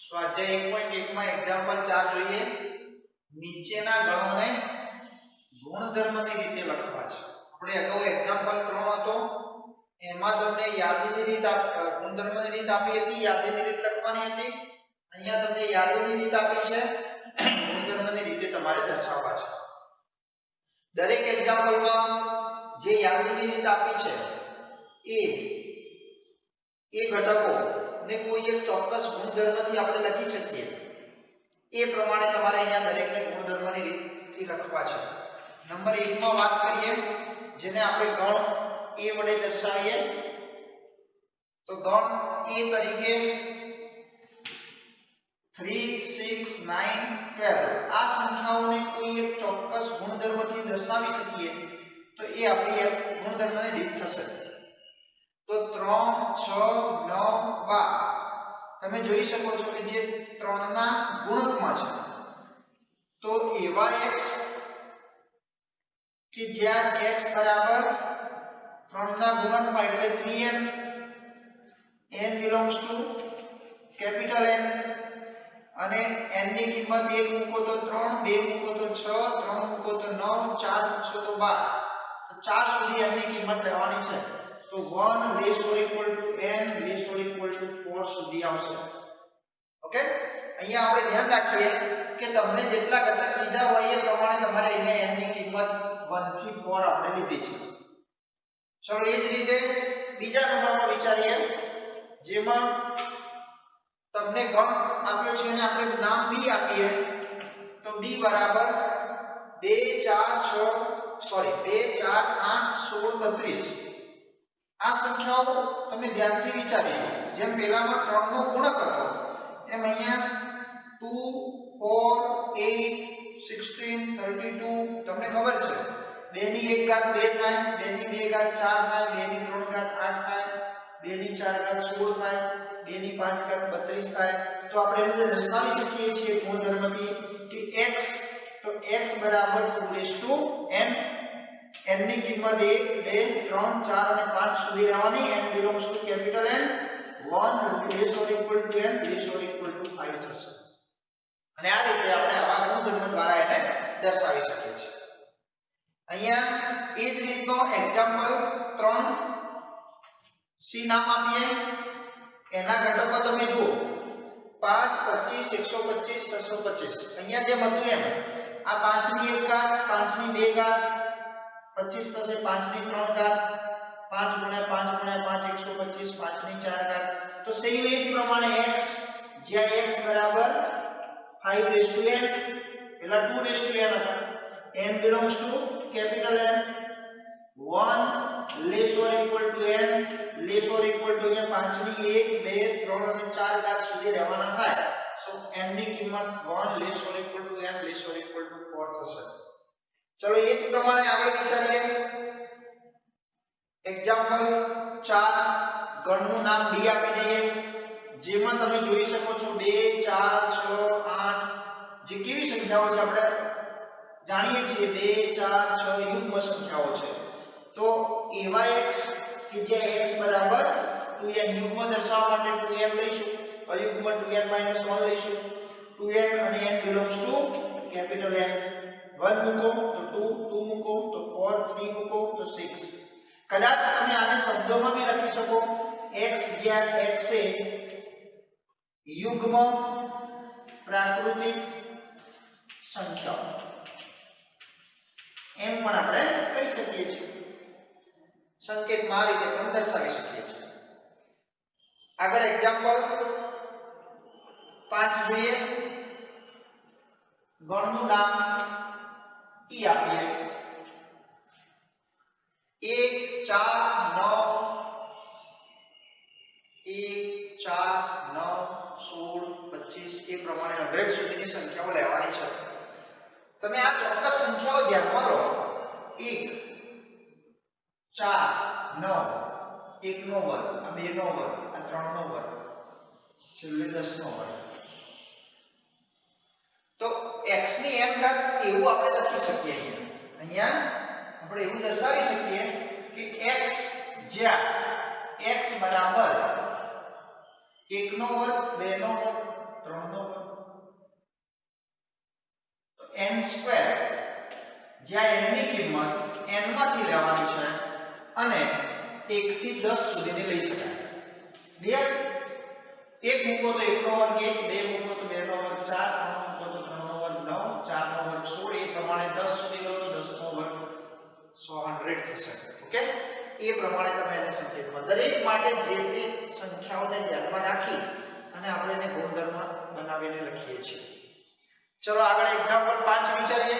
સ્વાધ્યાય 1.1 માં એક્ઝામ્પલ 4 જોઈએ. નીચેના ગણોને ગુણધર્મની રીતે લખવા છે. આપણે અગાઉ એક્ઝામ્પલ 3 હતો એમાં તમને યાદીની રીત ગુણધર્મની રીત આપી હતી, યાદીની રીત લખવાની હતી. અહીંયા તમને યાદીની રીત આપી છે, ગુણધર્મની રીતે તમારે દર્શાવવા છે. દરેક એક્ઝામ્પલમાં જે યાદીની રીત આપી છે એ ઘટકો ને કોઈ એક ચોક્કસ ગુણધર્મથી આપણે લખી શકીએ. એ પ્રમાણે તમારે અહીંયા દરેકને ગુણધર્મની રીતથી લખવા છે. નંબર 1 માં વાત કરીએ જેને આપણે ગણ a વડે દર્શાવીએ. તો ગણ a તરીકે 3 6 9 12 આ સંખ્યાઓને કોઈ એક ચોક્કસ ગુણધર્મથી દર્શાવી શકીએ તો એ આપણી એક ગુણધર્મની રીત થશે. તો 3 6 9 12 તમે જોઈ શકો છો કે જે 3 ના ગુણકમાં છે. તો એવા x કે જ્યાં x બરાબર 3 ના ગુણકમાં એટલે 3n n belongs to capital N અને n ની કિંમત 1 મૂકો તો 3, 2 મૂકો તો 6, 3 મૂકો તો 9, 4 મૂકશો તો 12. તો 4 સુધી n ની કિંમત લેવાની છે. તો 1 less or equal to n less or equal to 4 સુધી આવશે. ઓકે, અહીંયા આપણે ધ્યાન રાખીએ કે તમને જેટલા ઘટક લીધા હોય એ પ્રમાણે તમારે અહીંયા n ની કિંમત 1 થી 4 આપણે લીધી છે. ચલો એ જ રીતે બીજા નંબરમાં વિચારીએ જેમાં તમને ગણ આપ્યો છે અને આપણે નામ b આપીએ. તો b બરાબર 2 4 8 16 32 આ સંખ્યાઓ તમે ધ્યાનથી વિચારીએ. જેમ પહેલામાં 3 નો ગુણક હતો એમ અહીંયા 2 4 8 16 32 તમને ખબર છે 2 ની 1 ઘાત 2 થાય, 2 ની 2 ઘાત 4 થાય, 2 ની 3 ઘાત 8 થાય, 2 ની 4 ઘાત 16 થાય, 2 ની 5 ઘાત 32 થાય. તો આપણે એને દર્શાવી શકીએ છીએ ગુણધર્મથી કે x તો x બરાબર 2n n ની કિંમત 1 2 3 4 અને 5 સુધી રહેવાની. n belongs to capital N. 1 less or equal to n less or equal to 5 થશે. અને આ રીતે આપણે આવા ગુણધર્મ દ્વારા એને દર્શાવી શકીએ છીએ. અહીંયા એ જ રીતનો એક્ઝામ્પલ 3 c નામ આપીએ. એના ઘટકો તમે જુઓ 5 25 125 625. અહીંયા જેમ હતું એમ આ 5 ની 1 ઘાત 5 ની 2 ઘાત 25 થશે, 5 ની 3 ઘાત 5 ગુણ્યા 5 ગુણ્યા 5 125, 5 ની 4 ઘાત. તો સેમ એ જ પ્રમાણે x જ્યાં x બરાબર 5 raised to n પેલા 2 raised to n હતા. n belongs to capital N. 1 less or equal to n less or equal to અહીંયા 5 ની 1 2 3 અને 4 ઘાત સુધી રહેવાના થાય. તો n ની કિંમત 1 less or equal to n less or equal to 4 થશે. ચલો એ જ પ્રમાણે આગળ વિચારીએ. એક્ઝામ્પલ 4 ગણનું નામ b આપી દઈએ. જેમાં તમે જોઈ શકો છો 2 4 6 8 જે કેવી સંખ્યાઓ છે આપણે જાણીએ છીએ 2 4 6 યુગ્મ સંખ્યાઓ છે. તો એવા x કે જ્યાં x બરાબર 2n યુગ્મ દર્શાવવા માટે 2n લઈશું, અયુગ્મ 2n - 1 લઈશું. 2n અને n belongs to capital N. 1 મૂકો તો 2 2 મૂકો તો 4 3 મૂકો તો 6. કદાચ તમે આને શબ્દોમાં બી લખી શકો x જ્યાં x છે યુગ્મ પ્રાકૃતિક સંખ્યાઓ એમ પણ આપણે કહી શકીએ છીએ. સંકેતમાં આ રીતે પણ દર્શાવી શકીએ છીએ. આગળ એક્ઝામ્પલ 5 જોઈએ. ગણનું નામ e આપીએ. 1 4 9 16 25 એ પ્રમાણે 100 સુધીની સંખ્યાઓ લેવાની છે. તમે આ ચોક્કસ સંખ્યાઓ ધ્યાનમાં લો. 1 4 9 1 નો વર્ગ, આ 2 નો વર્ગ, આ 3 નો વર્ગ, છેલ્લે 10 નો વર્ગ. તો x ની n ઘાત એવું આપણે લખી શકીએ. અહીંયા આપણે એવું દર્શાવી શકીએ કે x જ્યાં x બરાબર 1 નો વર્ગ 2 નો વર્ગ 3 n², જ્યાં n ની કિંમત n માંથી લેવાની છે અને 1 થી 10 સુધીની લઈ શકાય. ક્લિયર? 1 મૂકો તો 1 નો વર્ગ 1, 2 મૂકો તો 2 નો વર્ગ 4, 3 મૂકો તો 3 નો વર્ગ 9, 4 નો વર્ગ 16, એ પ્રમાણે 10 સુધી લો તો 10 નો વર્ગ 100 થશે. ઓકે? એ પ્રમાણે તમે એને સંકેતમાં દરેક માટે જે તે સંખ્યાઓને ધ્યાનમાં રાખી અને આપણે એને ગુણધર્મ બનાવીને લખીએ છીએ. ચલો આગળ એક્ઝામ્પલ 5 વિચારીએ.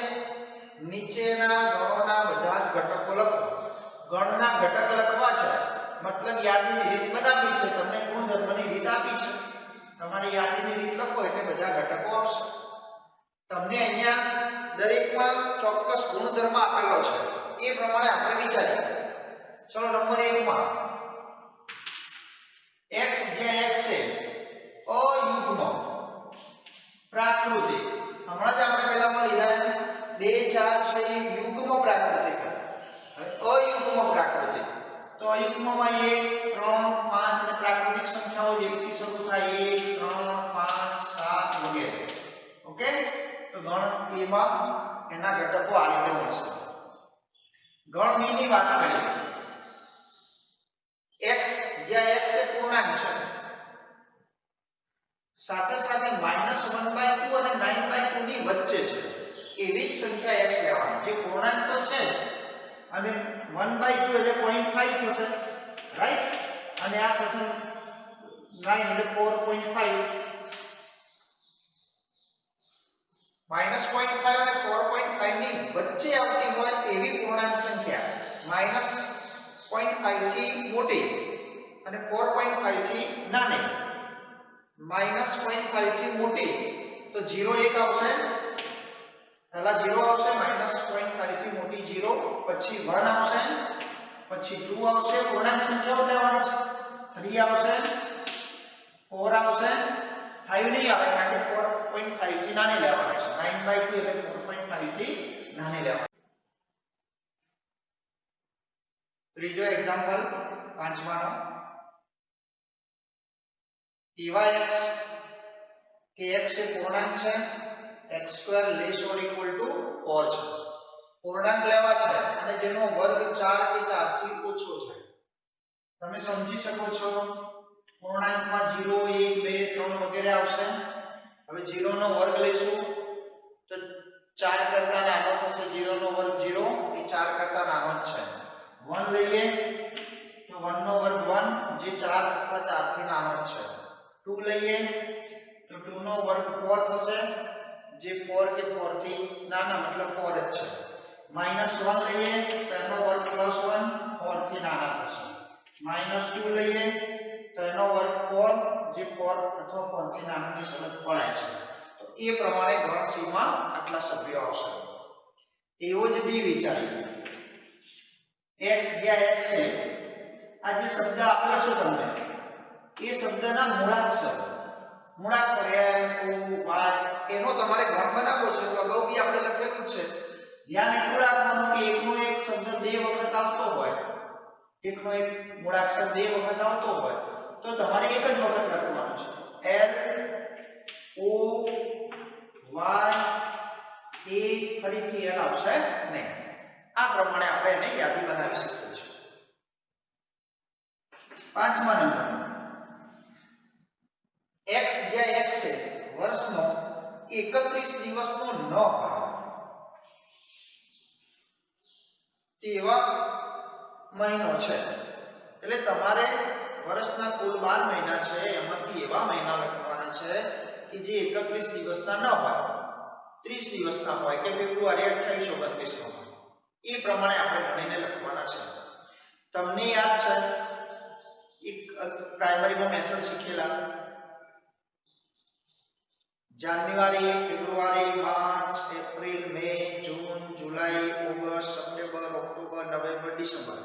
નીચેના ગણોના બધા જ ઘટકો લખો. ગણના ઘટક લખવા છે મતલબ યાદીની રીત બનાવી છે, તમને ગુણધર્મની રીત આપી છે. તમારી યાદીની રીત લખો એટલે બધા ઘટકો આવશે. તમને અહીંયા દરેકમાં ચોક્કસ ગુણધર્મ આપેલો છે, એ પ્રમાણે આપણે વિચારીએ. ચલો નંબર 1 માં x જ્યાં x છે અયુગ્મ પ્રાકૃતિક. હમણાં જ આપણે પહેલામાં લીધા 2 4 છે એ યુગ્મ પ્રાકૃતિક. હવે અયુગ્મ પ્રાકૃતિક તો અયુગ્મમાં 1 3 5 અને પ્રાકૃતિક સંખ્યાઓ 1 થી શરૂ થાય 1 3 5 7 વગેરે. ઓકે? તો ગણ A માં એના ઘટકો આ રીતે મળશે. ગણ B ની વાત કરીએ. x જ્યાં x એ પૂર્ણાંક છે સાથે સાથે -1/2 અને 9/2 ની વચ્ચે છે એવી જ સંખ્યા x લેવાની. જે પૂર્ણાંક તો છે અને 1/2 એટલે 0.5 થશે, રાઈટ? અને આ થશે 9 એટલે 4.5. -0.5 અને 4.5 ની વચ્ચે આવતી હોય એવી પૂર્ણાંક સંખ્યા -0.5 થી મોટી અને 4.5 થી નાની. -0.5 થી મોટી તો 0 1 આવશે, પહેલા 0 આવશે, -0.5 થી મોટી 0, પછી 1 આવશે, પછી 2 આવશે, પૂર્ણાંક સંખ્યાઓ લેવાની છે, 3 આવશે, 4 આવશે, 5 નહીં આવે કારણ કે 4.5 થી નાની લેવાની છે. 9/2 એટલે 4.5 થી નાની લેવાની. ત્રીજો એક્ઝામ્પલ 5માનો. એવા x કે x એ પૂર્ણાંક છે, x² less or equal to 4 છે. પૂર્ણાંક લેવા છે અને જેનો વર્ગ 4 કે 4 થી ઓછો છે. તમે સમજી શકો છો પૂર્ણાંકમાં 0 1 2 3 વગેરે આવશે. હવે 0 નો વર્ગ લઈશું તો 4 કરતા નાનો થશે. 0 નો વર્ગ 0 એ 4 કરતા નાનો જ છે. 1 લઈએ તો 1 નો વર્ગ 1 જે 4 અથવા 4 થી નાનો જ છે. 2 લઈએ તો 2 નો વર્ગ 4 થશે જે 4 કે 4 થી નાના મતલબ 4 જ છે. -1 લઈએ તો એનો વર્ગ +1 4 થી નાના થશે. -2 લઈએ તો એનો વર્ગ 4 જે 4 અથવા 4 થી નાનાની શરત પડાય છે. તો એ પ્રમાણે ગણ C માં આટલા સભ્યો આવશે. એવો જ D વિચારીએ. x જ્યાં x છે આ જે શબ્દ આપ્યો છે તમને એ શબ્દના મૂળાક્ષર m o y એનો તમારે ગણ બનાવવો છે. તો અગાઉ બી આપણે લખેલું છે. ધ્યાન એટલું રાખવાનું કે એકનો એક શબ્દ 2 વખત આવતો હોય, એકનો એક મૂળાક્ષર 2 વખત આવતો હોય તો તમારે એક જ વખત લખવાનું છે. L O Y A ફરીથી L આવશે નહીં. આ પ્રમાણે આપણે એને યાદી બનાવી શકીએ છીએ. 5મા નંબર x જ્યાં x છે વર્ષનો 31 દિવસનો ન હોય તેવા મહિનો છે. એટલે તમારે વર્ષના કુલ 12 મહિના છે એમાંથી એવા મહિના લખવાના છે કે જે 31 દિવસના ન હોય, 30 દિવસના હોય કે ફેબ્રુઆરી 28 29 નો હોય. એ પ્રમાણે આપણે ગણીને લખવાના છે. તમને યાદ છે એક પ્રાઇમરીમાં મેથડ શીખેલા January, February, March, April, May, June, July, August, September, October, November, December.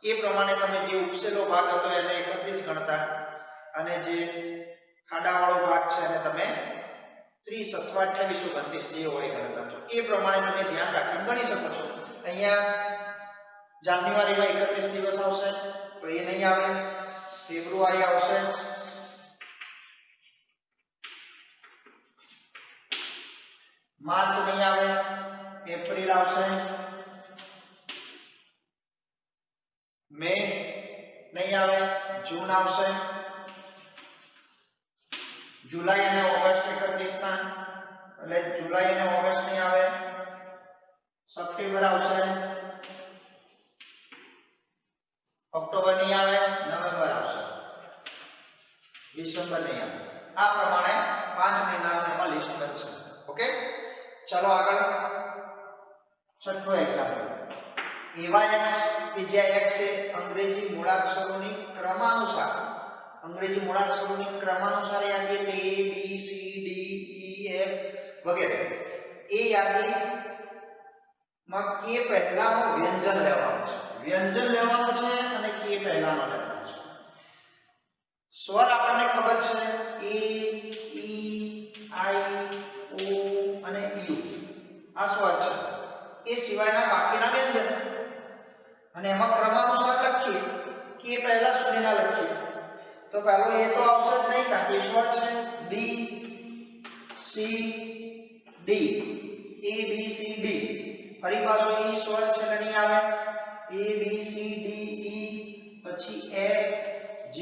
એ પ્રમાણે તમે જે ઉપસેલો ભાગ હતો એને 31 ગણતા અને જે ખાડાવાળો ભાગ છે એને તમે 30 અથવા 28 29 જે હોય ગણતા છો. એ પ્રમાણે તમે ધ્યાન રાખીને ગણી શકો છો. અહીંયા જાન્યુઆરીમાં 31 દિવસ આવશે તો એ નહીં આવે. ફેબ્રુઆરી આવશે, માર્ચ નહીં આવે, એપ્રિલ આવશે, મે નહીં આવે, જૂન આવશે, જુલાઈ અને ઓગસ્ટ 31 ના એટલે જુલાઈ અને ઓગસ્ટ નહીં આવે, સપ્ટેમ્બર આવશે, ઓક્ટોબર નહીં આવે, નવેમ્બર આવશે, ડિસેમ્બર નહીં આવે. આ પ્રમાણે 5 મહિનાનું એમાં લિસ્ટ બનશે. ઓકે, ચલો આગળ છઠ્ઠો એક્ઝામ્પલ. એવા x કે જ્યાં x એ અંગ્રેજી મૂળાક્ષરોની ક્રમાનુસાર યાદી એટલે a b c d e f વગેરે એ યાદીમાં k પહેલાનો વ્યંજન લેવાનું છે અને k પહેલાનો લેવાનો છે. સ્વર આપણને ખબર છે a e i o અને u આ સ્વર છે. એ સિવાયના બાકીના વ્યંજન અને એમાં ક્રમાનુસાર લખીએ કે પહેલા સુધીના લખીએ તો પહેલો એ તો આવશે જ નહીં કારણ કે સ્વર છે. b c d a b c d ફરી પાછો e સ્વર છે એટલે નહીં આવે. a b c d e પછી f g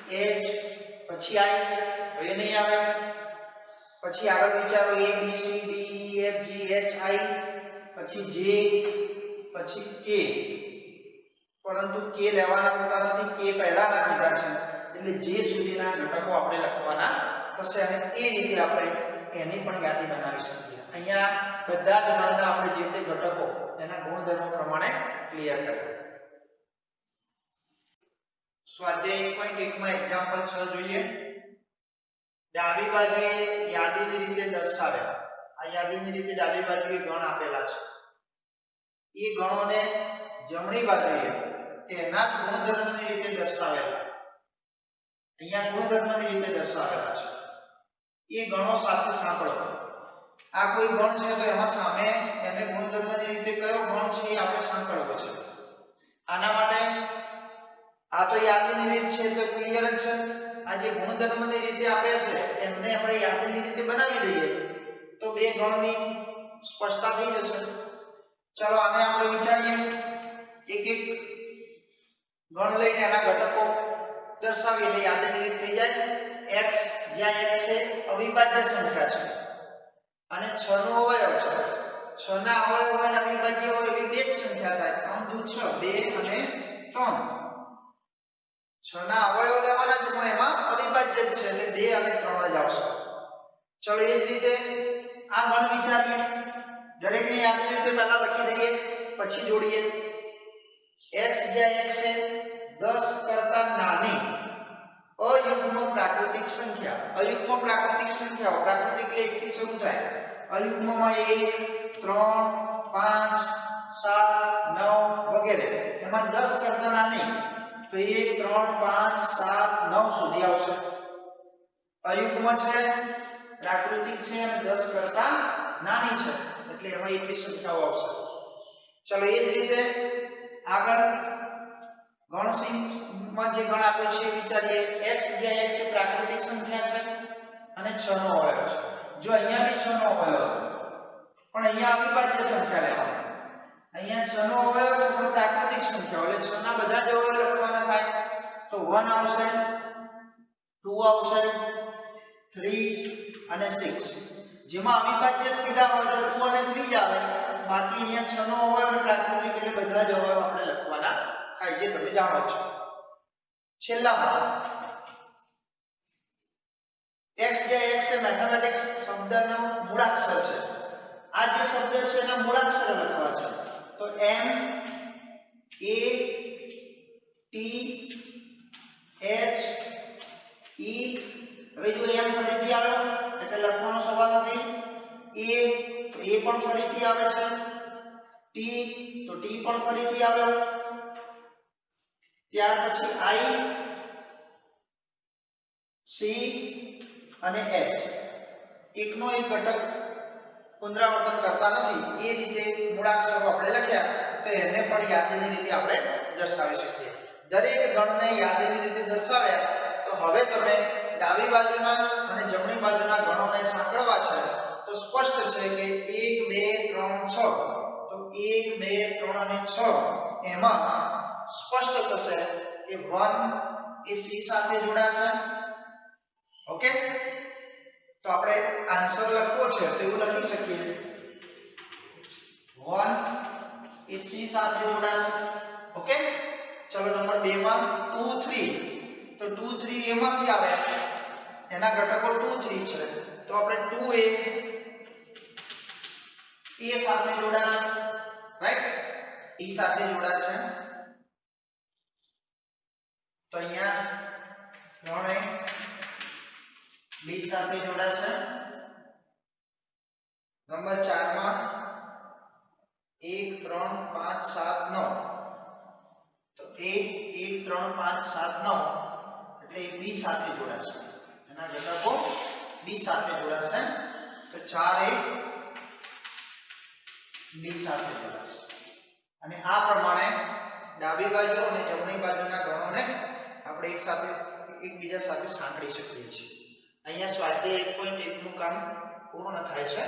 h પછી i એ નહીં આવે. પછી આગળ વિચારો a b c d e f g h i પછી j પછી k પરંતુ k લેવાના થતા નથી. k પહેલાના કીધા છે એટલે j સુધીના ઘટકો આપણે લખવાના થશે અને એ રીતે આપણે એની પણ યાદી બનાવી શકીએ. અહીંયા બધા જ ગણના આપણે જે તે ઘટકો એના ગુણધર્મો પ્રમાણે ક્લિયર કરીએ. સ્વાધ્યાય 1.1 માં એક્ઝામ્પલ 6 જોઈએ. ડાબી બાજુએ યાદીની રીતે દર્શાવેલ આ યાદીની રીતે ડાબી બાજુએ ગણ આપેલા છે. એ ગણોને જમણી બાજુએ તેના જ ગુણધર્મની રીતે દર્શાવેલા અહીંયા ગુણધર્મની રીતે દર્શાવેલા છે. એ ગણો સાથે સાંકળો. આ કોઈ ગણ છે તો એમાં સામે એને ગુણધર્મની રીતે કયો ગણ છે એ આપણે સાંકળવો છે. આના માટે આ તો યાદીની રીત છે તો ક્લિયર જ છે. આ જે ગુણધર્મની રીતે આપ્યા છે એમને આપણે યાદીની રીતે બનાવી દઈએ તો બે ગણની સ્પષ્ટતા થઈ જશે. ચલો આને આપણે વિચારીએ. એક એક ગણ લઈને એના ઘટકો દર્શાવીએ એટલે યાદીની રીત થઈ જાય. x જ્યાં x છે અવિભાજ્ય સંખ્યા છે અને 6 નો અવયવ છે. 6 ના અવયવ હોય અને અવિભાજ્ય હોય એવી બે જ સંખ્યા થાય. 3 દુ 6 2 અને 3. 6 ના અવયવ લેવાના છે પણ એમાં અવિભાજ્ય જ છે એટલે 2 અને 3 જ આવશે. ચલો એ જ રીતે આ ગણ વિચારીએ. દરેકને યાદની રીતે પહેલા લખી દઈએ પછી જોડીએ. x જ્યાં x છે 10 કરતા નાની અયુગ્મ પ્રાકૃતિક સંખ્યા. અયુગ્મ પ્રાકૃતિક સંખ્યાઓ પ્રાકૃતિક એટલે 1 થી શરૂ થાય. અયુગ્મમાં 1 3 5 7 9 વગેરે એમાં 10 કરતા નાની તો 1 3 5 7 9 સુધી આવશે. અયુગ્મ છે પ્રાકૃતિક છે અને 10 કરતા નાની છે એટલે એમાં એટલી સંખ્યાઓ આવશે. ચલો એ જ રીતે આગળ ગણમાં જે ગણ આપ્યો છે વિચારીએ. x જ્યાં x એ પ્રાકૃતિક સંખ્યા છે અને 6 નો અવયવ છે. જો અહીંયા બી 6 નો અવયવ હતો પણ અહીંયા અવિભાજ્ય સંખ્યા લેવાની. અહીંયા 6 નો અવયવ છે પણ પ્રાકૃતિક સંખ્યા એટલે 6 ના બધા જ અવયવ લખવાના થાય તો 1 આવશે 2 આવશે 3 અને 6. જેમાં અવિભાજ્ય જ કીધા હોય તો 2 અને 3 જ આવે. બાકી અહીંયા 6 નો અવયવ અને પ્રાકૃતિક એટલે બધા જ અવયવ આપણે લખવાના થાય જે તમે જાણો છો. છેલ્લામાં x જ્યાં x એ મેથેમેટિક્સ શબ્દનો મૂળાક્ષર છે. આ જે શબ્દ છે એના મૂળાક્ષર લખવા છે તો m a t h e. હવે જો m ફરીથી આવ્યો એટલે લખવાનો સવાલ નથી. a તો a પણ ફરીથી આવે છે. t તો t પણ ફરીથી આવ્યો. ત્યાર પછી i c અને s એકનો એક ઘટક પુનરાવર્તન કરતા નથી. એ રીતે મૂળાક્ષરો આપણે લખ્યા તો એને પણ યાદીની રીતે આપણે દર્શાવી શકીએ. દરેક ગણને યાદીની રીતે દર્શાવ્યા તો હવે તમે ડાબી બાજુના અને જમણી બાજુના ગણોને સાંકળવા છે તો સ્પષ્ટ છે કે 1 2 3 6 તો 1 2 3 અને 6 એમાં સ્પષ્ટ થશે કે 1 એ c સાથે જોડાશે. ઓકે, તો આપણે આન્સર લખવો છે તો એવું લખી શકીએ 1 એ c સાથે જોડાશે. ઓકે, ચલો નંબર 2 માં 2 3 તો 2 3 એમાંથી આવે એના ઘટકો 2 3 છે તો આપણે 2 એ સાથે જોડાશે, રાઈટ, e સાથે જોડાશે. તો અહીંયા 3 b સાથે જોડાશે. નંબર 4 માં 1 3 5 7 9 તો 1 3 5 7 9 એટલે b સાથે જોડાશે, એના ઘટકો b સાથે જોડાશે. તો 4 b સાથે જોડાશે. અને આ પ્રમાણે ડાબી બાજુ અને જમણી બાજુના ગણોને આપણે એકબીજા સાથે સાંકળી શકીએ છીએ. અહીંયા સ્વાધ્યાય 1.1 નું કામ પૂર્ણ થાય છે.